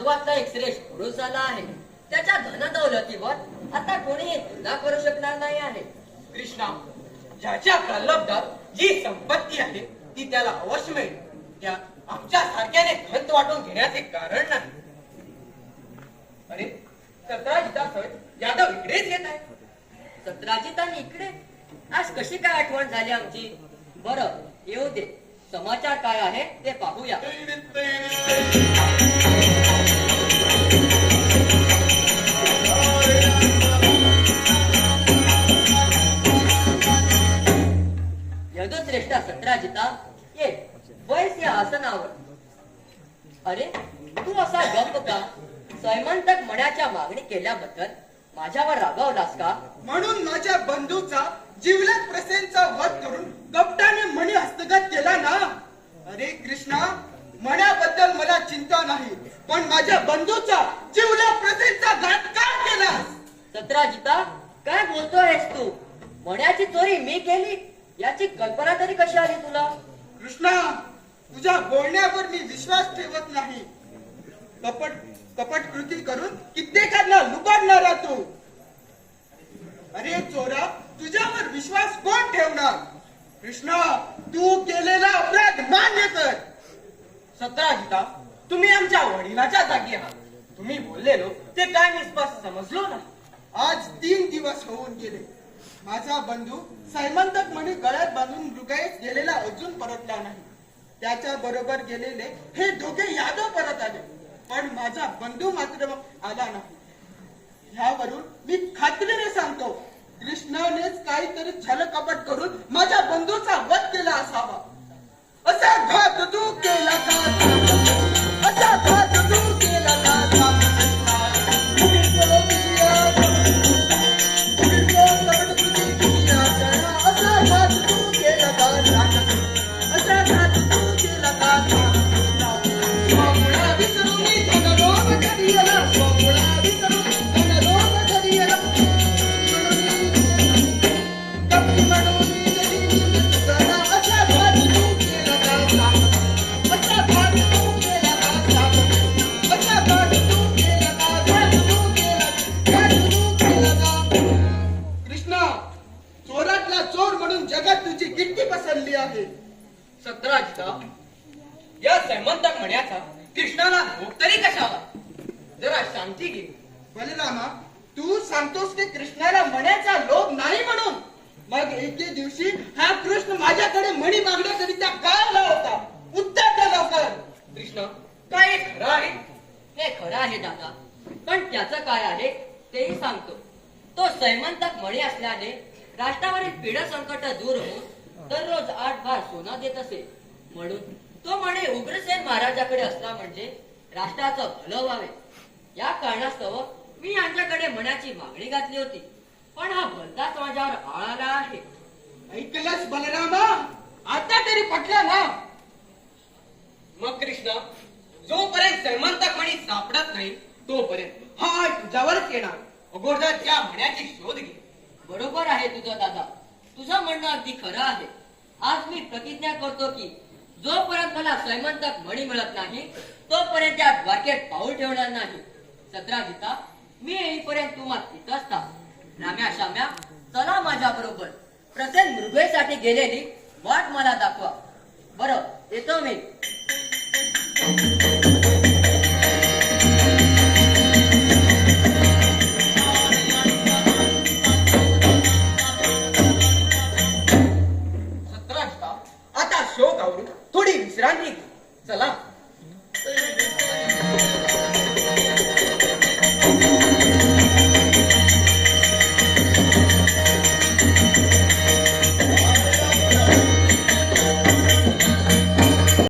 यादवाचा एक श्रेष्ठ पुरुष झाला आहे. त्याच्या धनदौलतीवर आता कोणीही तुलना करू शकणार नाही आहे. कृष्णा, ज्याच्या प्रलब्धात जी संपत्ती आहे ती त्याला अवश्य मिळेल. त्या आमच्या सारख्याने खंत वाटून घेण्याचे कारण नाही. अरे, सतराजिता सहित यादव इकडेच येत आहे. सतराजितांनी इकडे आज कशी काय आठवण झाली आमची? बरं, येऊ दे. समाचार काय आहे ते पाहूया. यदुश्रेष्ठ सतराजिता, ये बैस या आसनावर. अरे, तू असा गप्प का? सैमंतक मण्याच्या मागणी केल्याबद्दल माझ्यावर रागावलास का? म्हणून माझ्या बंधूचा जिवलग प्रसेनचा वध करून कपटाने मणी हस्तगत केला ना. अरे कृष्णा, मण्याबद्दल मला चिंता नाही, पण माझ्या बंधूचा जिवलग प्रसेनचा घात का केलास? सतराजिता, काय बोलतोयस तू? मण्याची चोरी मी केली याची कल्पना तरी कशी आली तुला? कृष्णा, तुझ्या बोलण्यावर मी विश्वास ठेवत नाही. कपट कृती करून कित्येकांना लुबाडणारा तू. अरे चोरा, तुझ्यावर विश्वास कोण ठेवणार? कृष्णा, तू केलेला अपराध मान्य कर. सतराजिता, तुम्ही आमच्या वडिलाच्या जागी आहात. तुम्ही बोललेलो ते काय मी स्पष्ट समजलो ना. आज 3 दिवस होऊन गेले. माझा बंधू सैमंतक मणी गळ्यात बांधून मृगाईस गेलेला अजून परतला नाही. त्याच्या बरोबर गेलेले हे दोघे यादव परत आले, पण माझा बंधू मात्र आला नाही. ह्यावरून मी खात्रीने सांगतो, कृष्णानेच काहीतरी छलकपट करून माझ्या बंधूचा वध केला असावा. असा घात तू केला का? असा घात तू केला का? सतराजिता, या सैमंतक मण्याचा कृष्णाला भोग तरी कशाला? जरा शांती घे. बलरामा, तू सांगतोस की कृष्णाला मण्याचा लोभ नाही म्हणून. मग एके दिवशी हा कृष्ण माझ्याकडे मणी मागण्याकरिता का आला होता? उत्तर द्या लवकर. कृष्ण, काय खरं आहे? हे खरं आहे दादा, पण त्याचं काय आहे तेही सांगतो. तो सैमंतक मणी असल्याने राष्ट्रावरील पीड संकट दूर होऊन दररोज 8 भार सोना देत असे. म्हणून तो म्हणे उग्रसेन महाराजाकडे असला म्हणजे राष्ट्राचं भलं व्हावे. या कारणास्तव मी यांच्याकडे मण्याची मागणी घातली होती, पण हा भलताच माझ्यावर आळाला आहे. ऐकलंस बलरामा? आता तरी पटलं ना? मग कृष्ण, जोपर्यंत सैमंतक मणी सापडत नाही तोपर्यंत हा तुझ्यावरच येणार. अगोदर त्या मण्याची शोध घे. बरोबर आहे तुझं दादा, तुझं म्हणणं अगदी खरं आहे. आज मी प्रतिज्ञा करतो की जोपर्यंत मला सैमंतक मणी मिळत नाही तोपर्यंत त्या द्वारकेत पाऊल ठेवणार नाही. सतराजिता, मी येईपर्यंत तू मात्र इथंच था. राम्या शाम्या, चला माझ्या बरोबर. प्रसेन मृगेसाठी गेलेली वाट मला दाखवा. बरं, येतो मी.